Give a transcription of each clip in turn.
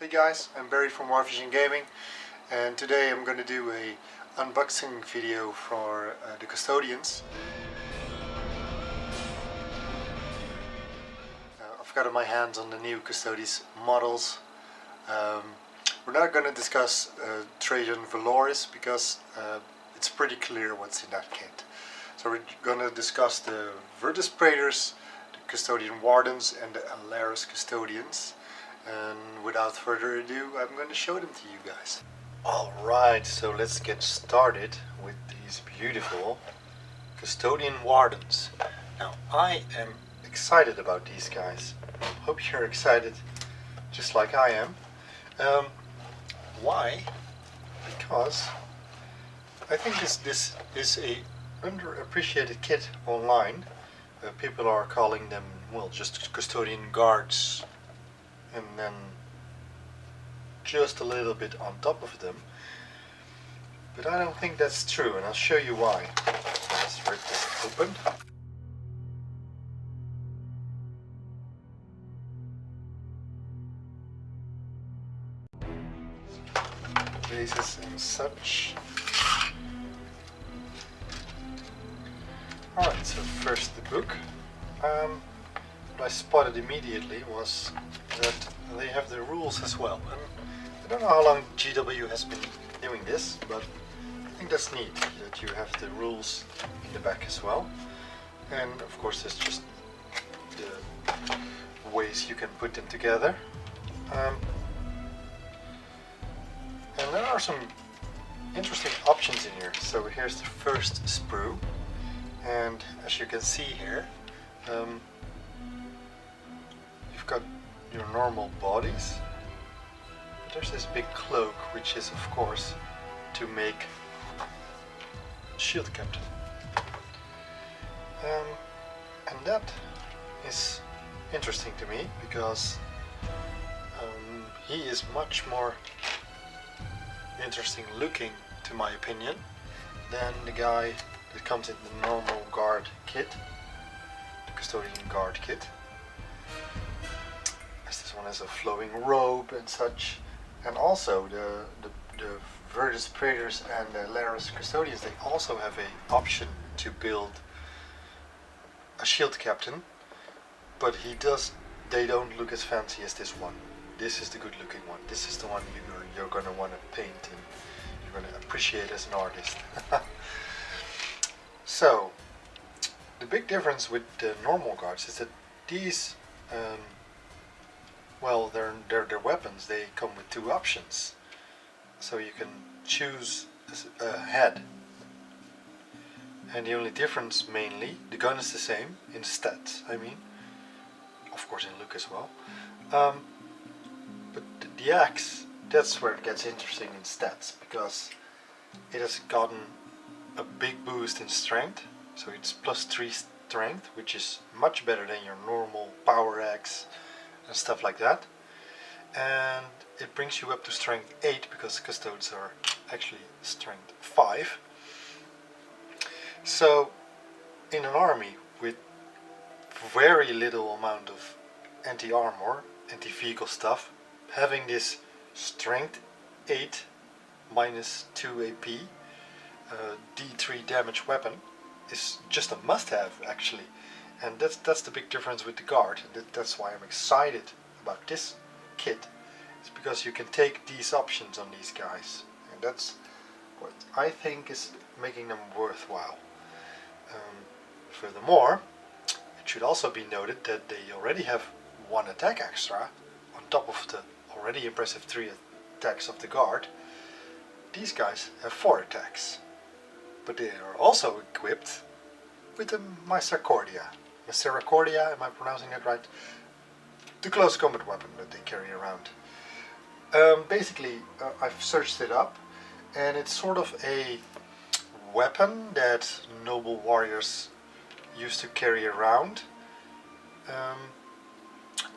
Howdy guys, I'm Barry from WarVisionGaming, and today I'm going to do a unboxing video for the Custodians. I've got my hands on the new Custodes models. We're not going to discuss Trajan Valoris because it's pretty clear what's in that kit. So we're going to discuss the Virtus Praetors, the Custodian Wardens and the Alaris Custodians. And without further ado, I'm going to show them to you guys. Alright, so let's get started with these beautiful Custodian Wardens. Now, I am excited about these guys. Hope you're excited just like I am. Why? Because I think this is a underappreciated kit online. People are calling them, well, just Custodian Guards, and then just a little bit on top of them. But I don't think that's true, and I'll show you why. Let's rip this open. Bases and such. Alright, so first the book. What I spotted immediately was that they have the rules as well. And I don't know how long GW has been doing this, but I think that's neat that you have the rules in the back as well. And of course there's just the ways you can put them together. And there are some interesting options in here. So here's the first sprue, and as you can see here, you've got your normal bodies, but there's this big cloak, which is of course to make shield captain, and that is interesting to me because he is much more interesting looking, to my opinion, than the guy that comes in the normal guard kit, the Custodian guard kit. As this one has a flowing robe and such, and also the Virtus Praetors and the Alaris Custodians, they also have a option to build a shield captain, but they don't look as fancy as this one. This is the good looking one. This is the one you're going to want to paint and you're going to appreciate as an artist. So, the big difference with the normal guards is that these, well, their weapons, they come with two options. So you can choose a head. And the only difference mainly, the gun is the same in stats, I mean. Of course in look as well. But the axe, that's where it gets interesting in stats, because it has gotten a big boost in strength, so it's +3 strength, which is much better than your normal power axe and stuff like that. And it brings you up to strength 8, because Custodes are actually strength 5. So in an army with very little amount of anti-armor, anti-vehicle stuff, having this strength 8 -2 AP D3 damage weapon is just a must-have, actually. And that's the big difference with the guard. That's why I'm excited about this kit. It's because you can take these options on these guys, and that's what I think is making them worthwhile. Furthermore, it should also be noted that they already have 1 attack extra on top of the already impressive 3 attacks of the guard. These guys have 4 attacks, but they are also equipped with the Misericordia. Misericordia, am I pronouncing that right? The close combat weapon that they carry around. Basically, I've searched it up, and it's sort of a weapon that noble warriors used to carry around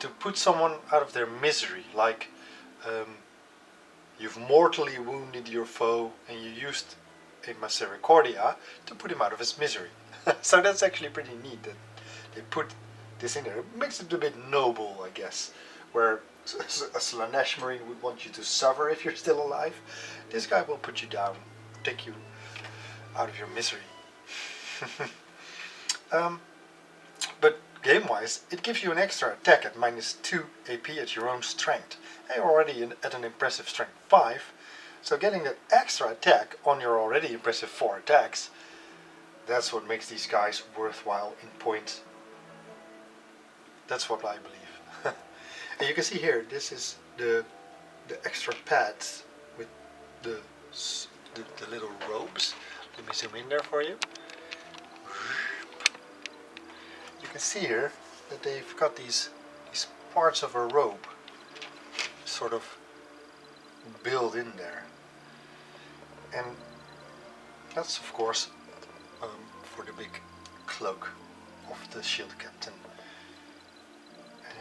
to put someone out of their misery, like you've mortally wounded your foe and you used a Misericordia to put him out of his misery. So that's actually pretty neat that they put this in there. It makes it a bit noble, I guess, where a Slanesh Marine would want you to suffer if you're still alive, this guy will put you down, take you out of your misery. But game-wise, it gives you an extra attack at -2 AP at your own strength. And you're already at an impressive strength 5, so getting that extra attack on your already impressive 4 attacks, that's what makes these guys worthwhile in points. That's what I believe. And you can see here, this is the extra pads with the little robes. Let me zoom in there for you. You can see here that they've got these parts of a robe sort of built in there, and that's of course for the big cloak of the shield captain.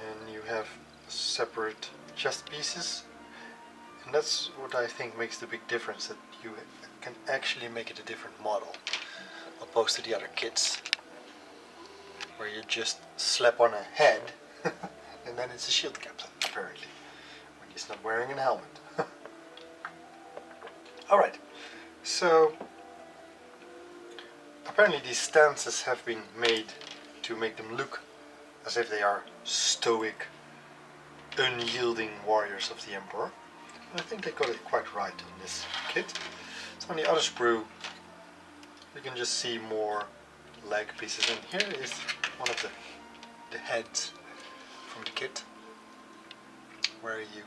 And you have separate chest pieces, and that's what I think makes the big difference, that you can actually make it a different model opposed to the other kits where you just slap on a head and then it's a shield captain apparently when he's not wearing a helmet. Alright, so apparently these stances have been made to make them look as if they are stoic, unyielding warriors of the Emperor. And I think they got it quite right in this kit. So on the other sprue you can just see more leg pieces, and here is one of the heads from the kit, where you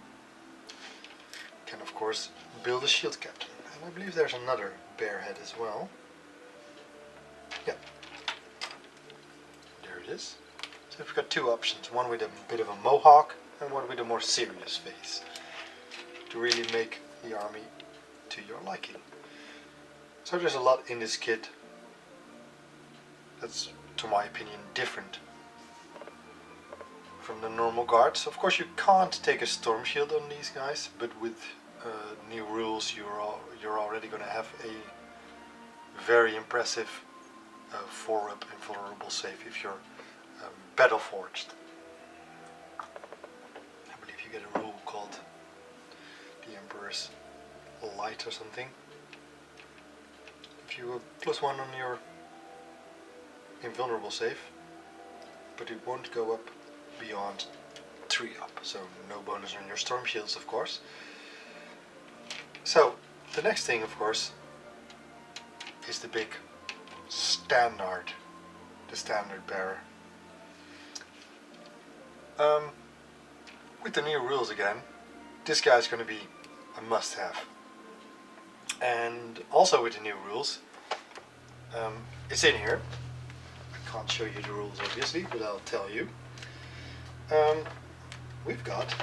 can of course build a shield captain. And I believe there's another bear head as well. Yeah, there it is. So we've got two options, one with a bit of a mohawk and one with a more serious face, to really make the army to your liking. So there's a lot in this kit that's, to my opinion, different from the normal guards. Of course you can't take a storm shield on these guys, but with new rules you're already going to have a very impressive 4-up invulnerable save if you're battle forged. I believe you get a rule called the Emperor's Light or something. If you +1 on your invulnerable save, but it won't go up beyond 3-up, so no bonus on your storm shields of course. So the next thing of course is the big standard, the standard bearer. With the new rules again, this guy's going to be a must-have. And also with the new rules, it's in here. I can't show you the rules obviously, but I'll tell you. We've got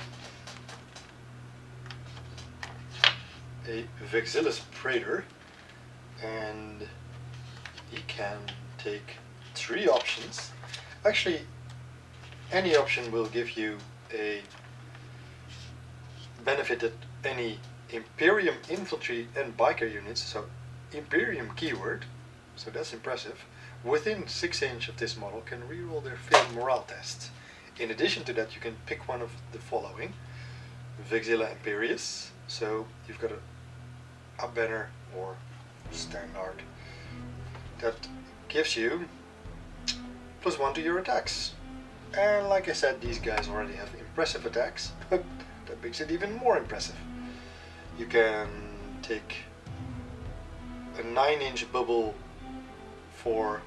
a Vexillus Praetor, and he can take 3 options. Actually, any option will give you a benefit that any Imperium infantry and biker units, so Imperium keyword, so that's impressive, within 6 inch of this model can reroll their failed morale tests. In addition to that, you can pick one of the following: Vexilla Imperius, so you've got a banner or standard that gives you +1 to your attacks. And like I said, these guys already have impressive attacks, but that makes it even more impressive. You can take a 9-inch bubble for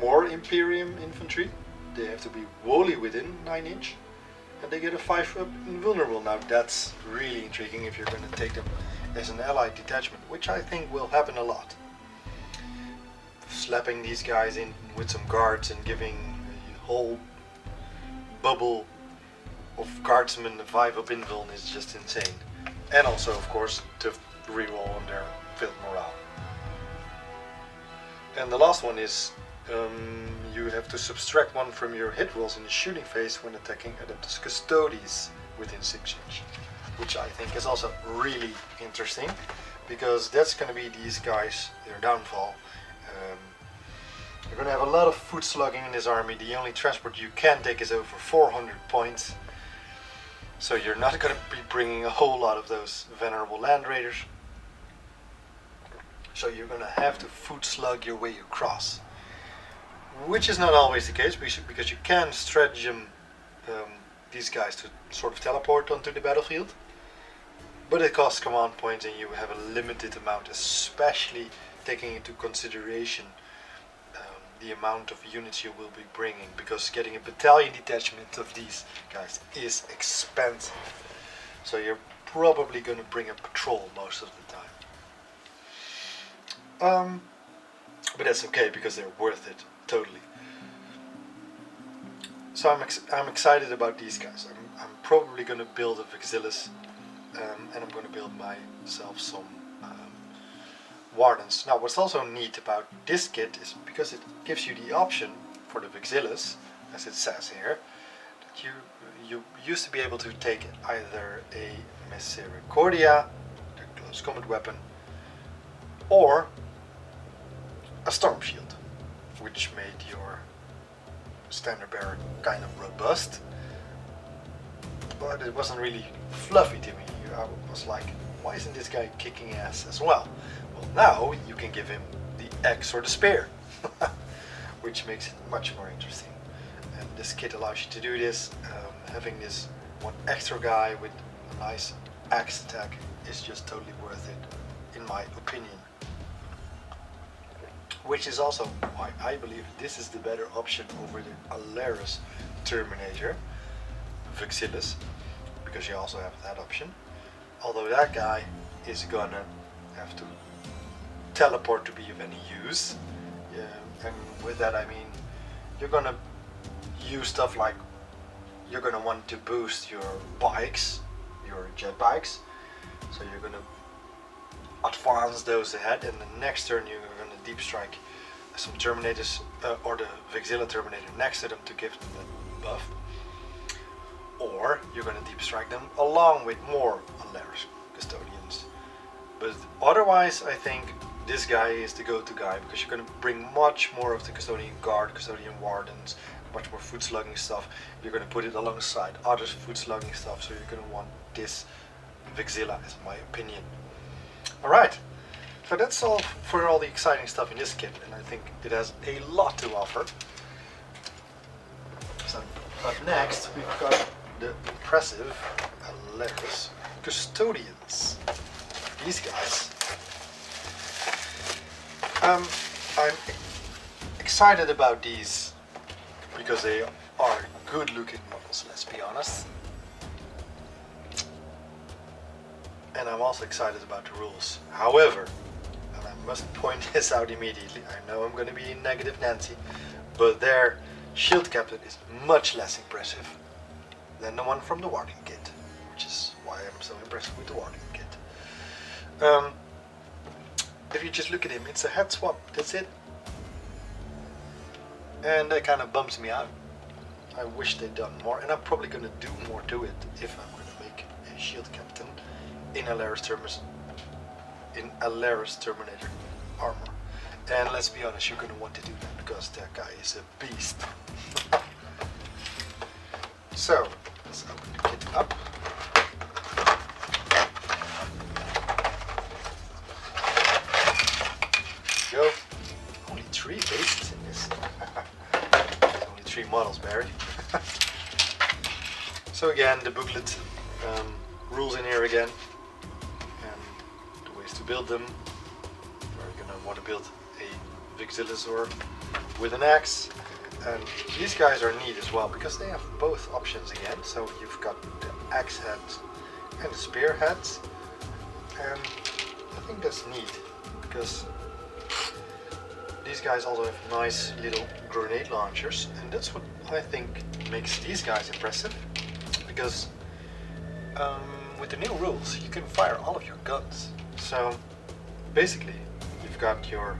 more Imperium infantry. They have to be wholly within 9 inch, and they get a 5-up invulnerable. Now that's really intriguing if you're going to take them as an allied detachment, which I think will happen a lot. Slapping these guys in with some guards and giving a whole bubble of guardsmen a 5-up invuln is just insane. And also of course to reroll on their failed morale. And the last one is you have to subtract 1 from your hit rolls in the shooting phase when attacking Adeptus Custodes within 6 inch, which I think is also really interesting, because that's going to be these guys, their downfall. You're going to have a lot of foot slugging in this army. The only transport you can take is over 400 points. So you're not going to be bringing a whole lot of those venerable land raiders. So you're going to have to foot slug your way across. Which is not always the case, because you can stratagem these guys to sort of teleport onto the battlefield. But it costs command points and you have a limited amount, especially taking into consideration the amount of units you will be bringing, because getting a battalion detachment of these guys is expensive. So you're probably going to bring a patrol most of the time. But that's okay, because they're worth it, totally. So I'm excited about these guys. I'm probably going to build a Vexillus, and I'm going to build myself some Wardens. Now, what's also neat about this kit is because it gives you the option for the Vexillus, as it says here, that you used to be able to take either a Misericordia, the close combat weapon, or a Storm Shield, which made your standard bearer kind of robust, but it wasn't really fluffy to me. I was like, why isn't this guy kicking ass as well? Well, now you can give him the axe or the spear, which makes it much more interesting. And this kit allows you to do this. Having this one extra guy with a nice axe attack is just totally worth it, in my opinion. Which is also why I believe this is the better option over the Alaris Terminator Vexillus, because you also have that option. Although that guy is gonna have to teleport to be of any use. Yeah, and with that I mean you're gonna use stuff like you're gonna want to boost your bikes, your jet bikes. So you're gonna advance those ahead, and the next turn you're gonna deep strike some Terminators or the Vexilla Terminator next to them to give them the buff. Or you're going to deep strike them along with more Alaris Custodians. But otherwise I think this guy is the go-to guy, because you're going to bring much more of the Custodian Guard, Custodian Wardens, much more foot slugging stuff. You're going to put it alongside other foot slugging stuff, so you're going to want this Vexilla, is my opinion. Alright, so that's all for all the exciting stuff in this kit, and I think it has a lot to offer. So up next we've got the impressive Alaris Custodians. These guys. I'm excited about these because they are good looking models, let's be honest. And I'm also excited about the rules. However, and I must point this out immediately, I know I'm going to be negative Nancy, but their shield captain is much less impressive than the one from the Warning kit, which is why I'm so impressed with the Warning kit. If you just look at him, it's a head swap, that's it. And that kind of bums me out. I wish they'd done more, and I'm probably going to do more to it if I'm going to make a shield captain in Alaris Terminator armor. And let's be honest, you're going to want to do that because that guy is a beast. So, let's open the kit up. Go. Only 3 bases in this. Only 3 models, Barry. So again, the booklet, rules in here again, and the ways to build them. We're gonna want to build a Vexillus with an axe, and these guys are neat as well because they have both options again. So you've got the axe heads and the spear heads, and I think that's neat because these guys also have nice little grenade launchers, and that's what I think makes these guys impressive, because with the new rules you can fire all of your guns. So basically you've got your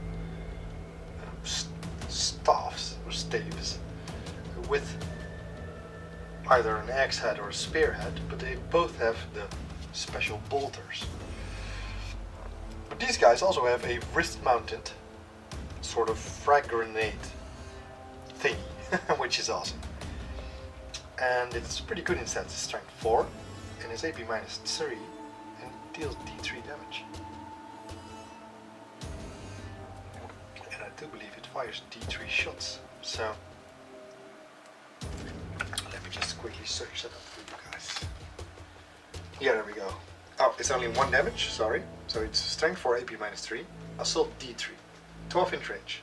staffs or staves with either an axe head or a spear head, but they both have the special bolters. But these guys also have a wrist mounted sort of frag grenade thingy, which is awesome. And it's pretty good in stats. It's strength 4 and it's AP -3 and deals D3 damage. And I do believe it fires D3 shots. So let me just quickly search that up for you guys. Yeah, there we go. Oh, it's only 1 damage, sorry. So it's strength 4, AP -3, assault D3, 12-inch range.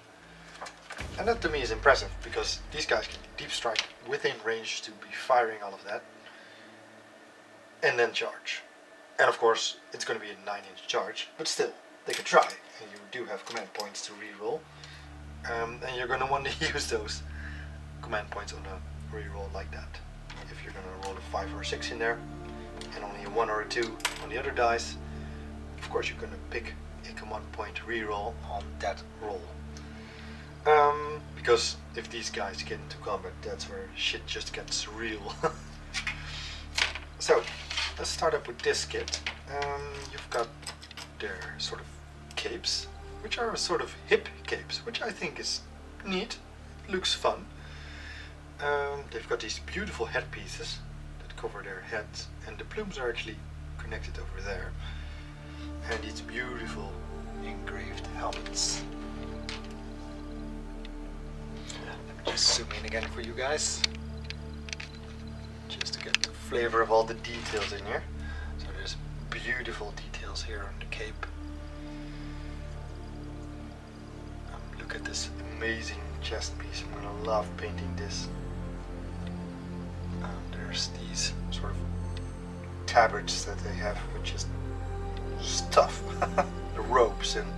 And that to me is impressive, because these guys can deep strike within range to be firing all of that. And then charge. And of course, it's going to be a 9-inch charge, but still, they can try. And you do have command points to reroll. And you're going to want to use those command points on a reroll like that. If you're going to roll a 5 or 6 in there, and only a 1 or a 2 on the other dice, of course you're going to pick a command point reroll on that roll. Because if these guys get into combat, that's where shit just gets real. So, let's start up with this kit. You've got their sort of capes, which are sort of hip capes, which I think is neat, looks fun. They've got these beautiful headpieces that cover their heads, and the plumes are actually connected over there. And these beautiful engraved helmets. Let me just zoom in again for you guys, just to get the flavor of all the details in here. So there's beautiful details here on the cape. Look at this amazing chest piece. I'm gonna love painting this. There's these sort of tabards that they have, which is stuff. The ropes and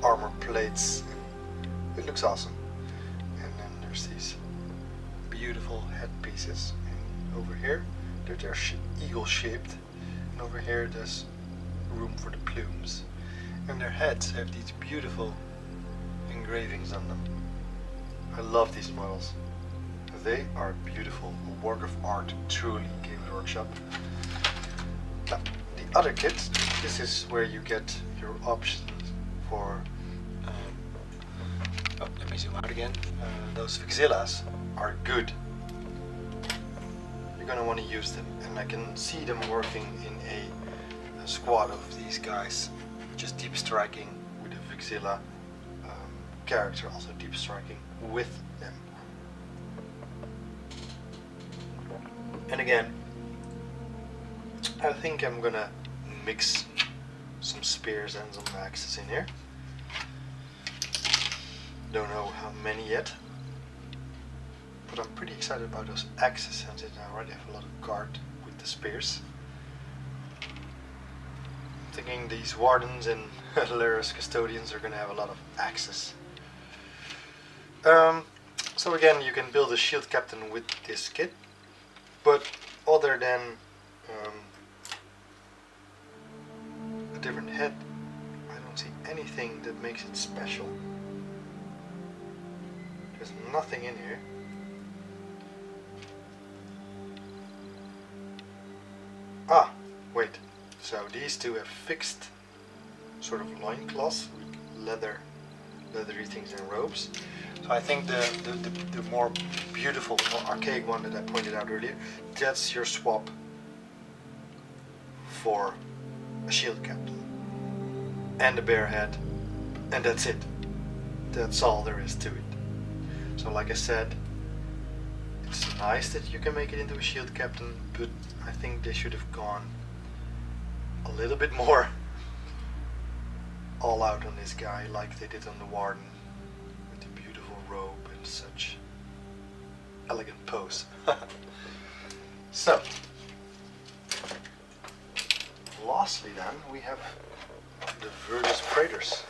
armor plates. It looks awesome. And then there's these beautiful headpieces. And over here, they're eagle shaped. And over here, there's room for the plumes. And their heads have these beautiful engravings on them. I love these models. They are beautiful. A work of art, truly, Games Workshop. Now, the other kit, this is where you get your options for. Let me zoom out again. Those Vixillas are good. You're gonna want to use them, and I can see them working in a squad of these guys, just deep striking with a Vixilla character, also deep striking with them. And again, I think I'm gonna mix some spears and some axes in here. Don't know how many yet, but I'm pretty excited about those axes since I already have a lot of guard with the spears. I'm thinking these Wardens and Laris Custodians are gonna have a lot of axes. So again, you can build a shield captain with this kit. But other than a different head, I don't see anything that makes it special. There's nothing in here. Ah, wait. So these two have fixed sort of loincloths with leathery things and robes. So I think the more beautiful, more archaic one that I pointed out earlier, that's your swap for a shield captain and a bear head, and that's it. That's all there is to it. So like I said, it's nice that you can make it into a shield captain, but I think they should have gone a little bit more all out on this guy like they did on the Warden. Robe and such elegant pose. So, lastly then, we have the Virtus Praetors.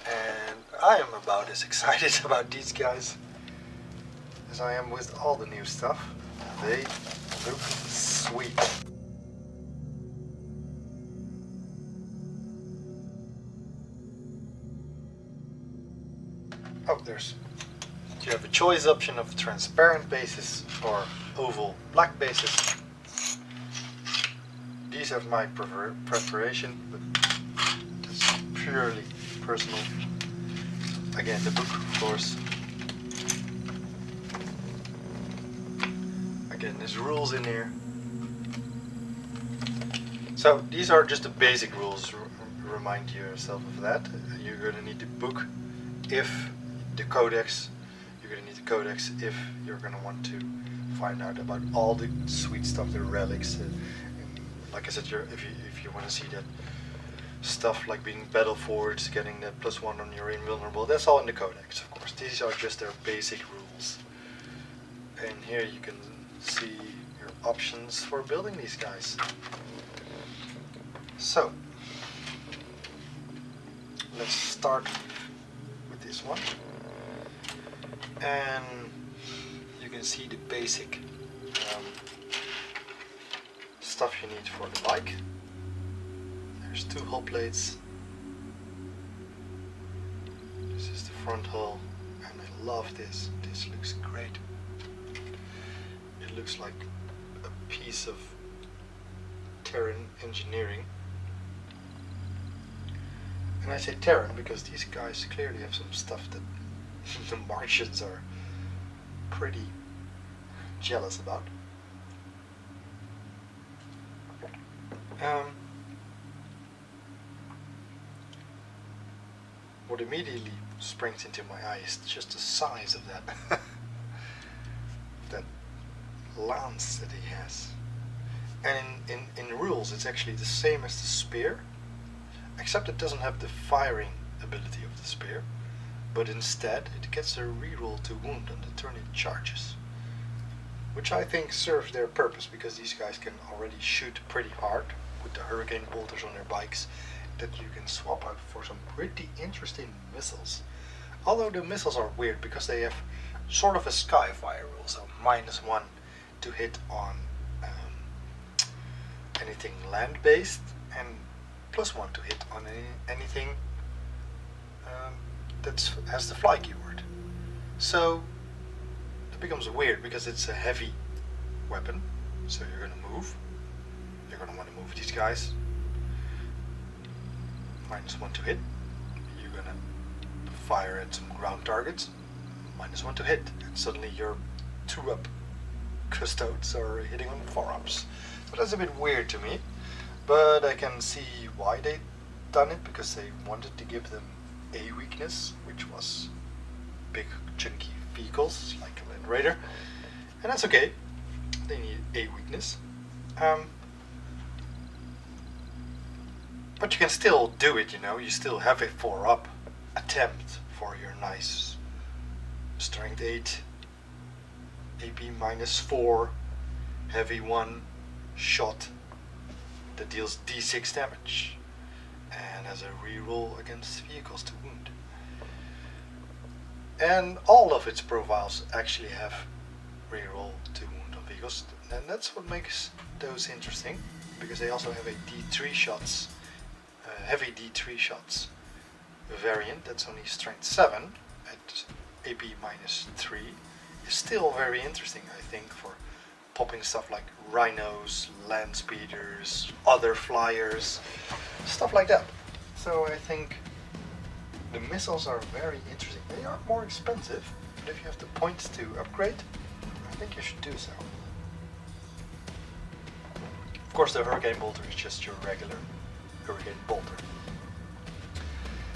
And I am about as excited about these guys as I am with all the new stuff. They look sweet. Oh, you have a choice option of transparent bases or oval black bases. These have my preparation, but that's purely personal. again, the book, of course. Again, there's rules in here. So these are just the basic rules. Remind yourself of that. You're going to need the book if the codex. You're going to need the codex if you're going to want to find out about all the sweet stuff, the relics. And like I said, if you want to see that stuff like being battle forged, getting that +1 on your invulnerable, that's all in the codex, of course. These are just their basic rules. And here you can see your options for building these guys. So let's start with this one, and you can see the basic stuff you need for the bike. There's 2 hull plates. This is the front hull, and I love this. This looks great. It looks like a piece of Terran engineering. And I say Terran because these guys clearly have some stuff that the Martians are pretty jealous about. What immediately springs into my eye is just the size of that that lance that he has. And in rules it's actually the same as the spear, except it doesn't have the firing ability of the spear, but instead it gets a reroll to wound on the turn it charges, which I think serves their purpose because these guys can already shoot pretty hard with the hurricane bolters on their bikes that you can swap out for some pretty interesting missiles. Although the missiles are weird because they have sort of a skyfire rule, so -1 to hit on anything land-based and +1 to hit on anything that has the fly keyword. So it becomes weird because it's a heavy weapon, so you're going to move. You're going to want to move these guys. -1 to hit. You're going to fire at some ground targets. -1 to hit. And suddenly your 2-up Custodes are hitting on 4-ups. So that's a bit weird to me. But I can see why they done it, because they wanted to give them a weakness, which was big chunky vehicles like a Land Raider, and that's okay. They need a weakness, but you can still do it. You know, you still have a 4-up attempt for your nice strength 8, AP -4, heavy 1 shot that deals D6 damage and has a reroll against vehicles to wound. And all of its profiles actually have reroll to wound on vehicles, and that's what makes those interesting, because they also have a D3 shots, heavy D3 shots variant that's only strength 7 at AP -3. Is still very interesting, I think, for popping stuff like rhinos, land speeders, other flyers, stuff like that. So I think the missiles are very interesting. They are more expensive, but if you have the points to upgrade, I think you should do so. Of course, the hurricane bolter is just your regular hurricane bolter.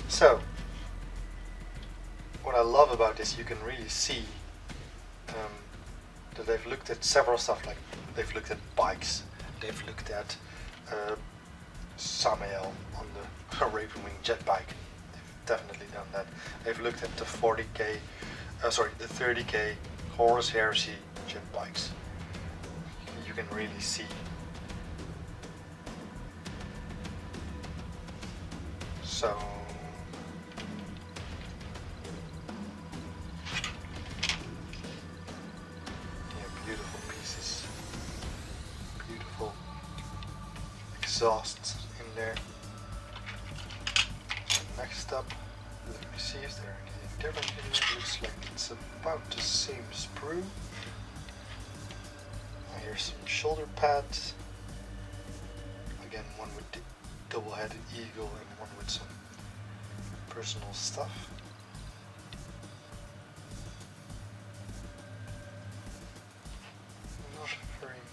So what I love about this, you can really see that they've looked at several stuff. Like they've looked at bikes, they've looked at Samael on the Ravenwing jet bike. They've definitely done that. They've looked at the 30k Horus Heresy jet bikes. You can really see. So exhausts in there. Next up, let me see if there are anything different in here. It looks like it's about the same sprue. Here's some shoulder pads. Again, one with the double-headed eagle and one with some personal stuff.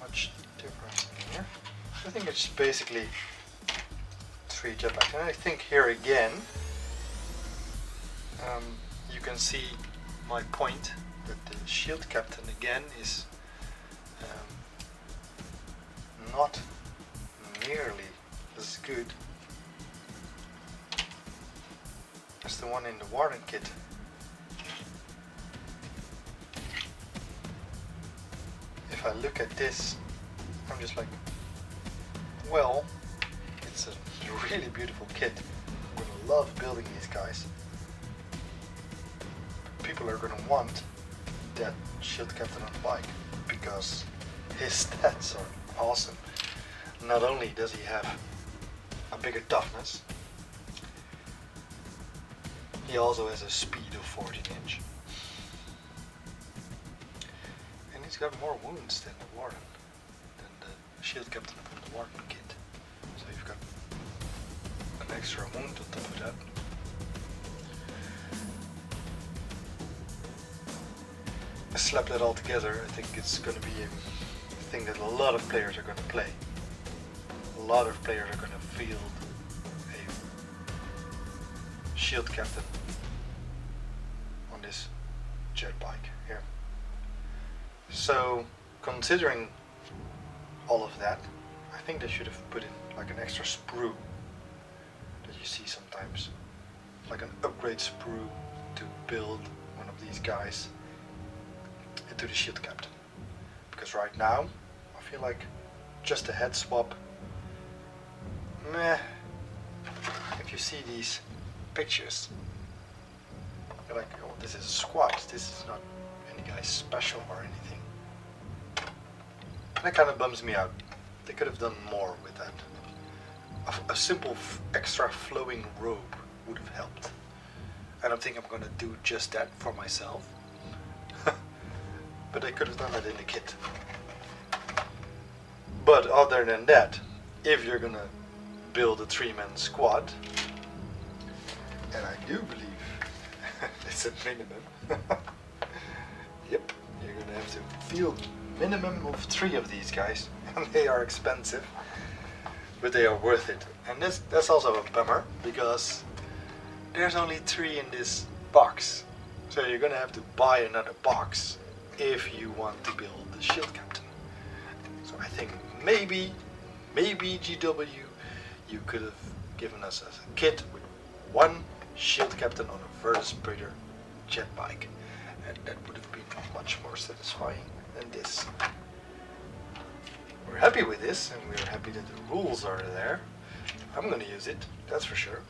much difference in here. I think it's basically 3 jetpacks. And I think here again, you can see my point that the shield captain again is not nearly as good as the one in the Warden kit. If I look at this, I'm just like, well, it's a really beautiful kit. I'm gonna love building these guys. People are gonna want that shield captain on the bike because his stats are awesome. Not only does he have a bigger toughness, he also has a speed of 14 inch. And he's got more wounds than the Warden, than the shield captain from the Warden kit. So you've got an extra wound on top of that. I slap that all together, I think it's going to be a thing that a lot of players are going to play. A lot of players are going to field a shield captain on this jet bike here. So considering all of that, I think they should have put in like an extra sprue that you see sometimes, like an upgrade sprue to build one of these guys into the shield captain. Because right now I feel like just a head swap, meh. If you see these pictures, you're like, oh, this is a squad, this is not any guy special or anything. That kind of bums me out. They could have done more with that. A simple extra flowing robe would have helped. I don't think I'm gonna do just that for myself. But they could have done that in the kit. But other than that, if you're gonna build a 3-man squad, and I do believe it's a minimum, yep, you're gonna have to field minimum of 3 of these guys, and they are expensive, but they are worth it. And that's also a bummer, because there's only 3 in this box, so you're gonna have to buy another box if you want to build the shield captain. So I think maybe GW, you could have given us a kit with 1 shield captain on a Virtus Breeder jet bike, and that would have been much more satisfying than this. We're happy with this, and we're happy that the rules are there. I'm gonna use it, that's for sure.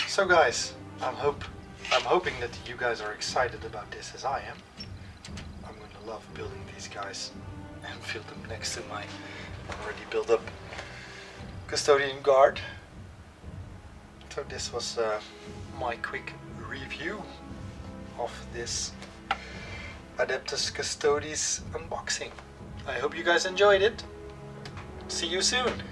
So guys, I'm hoping that you guys are excited about this as I am. I'm gonna love building these guys and field them next to my already built up Custodian guard. So this was my quick review of this Adeptus Custodes unboxing. I hope you guys enjoyed it. See you soon.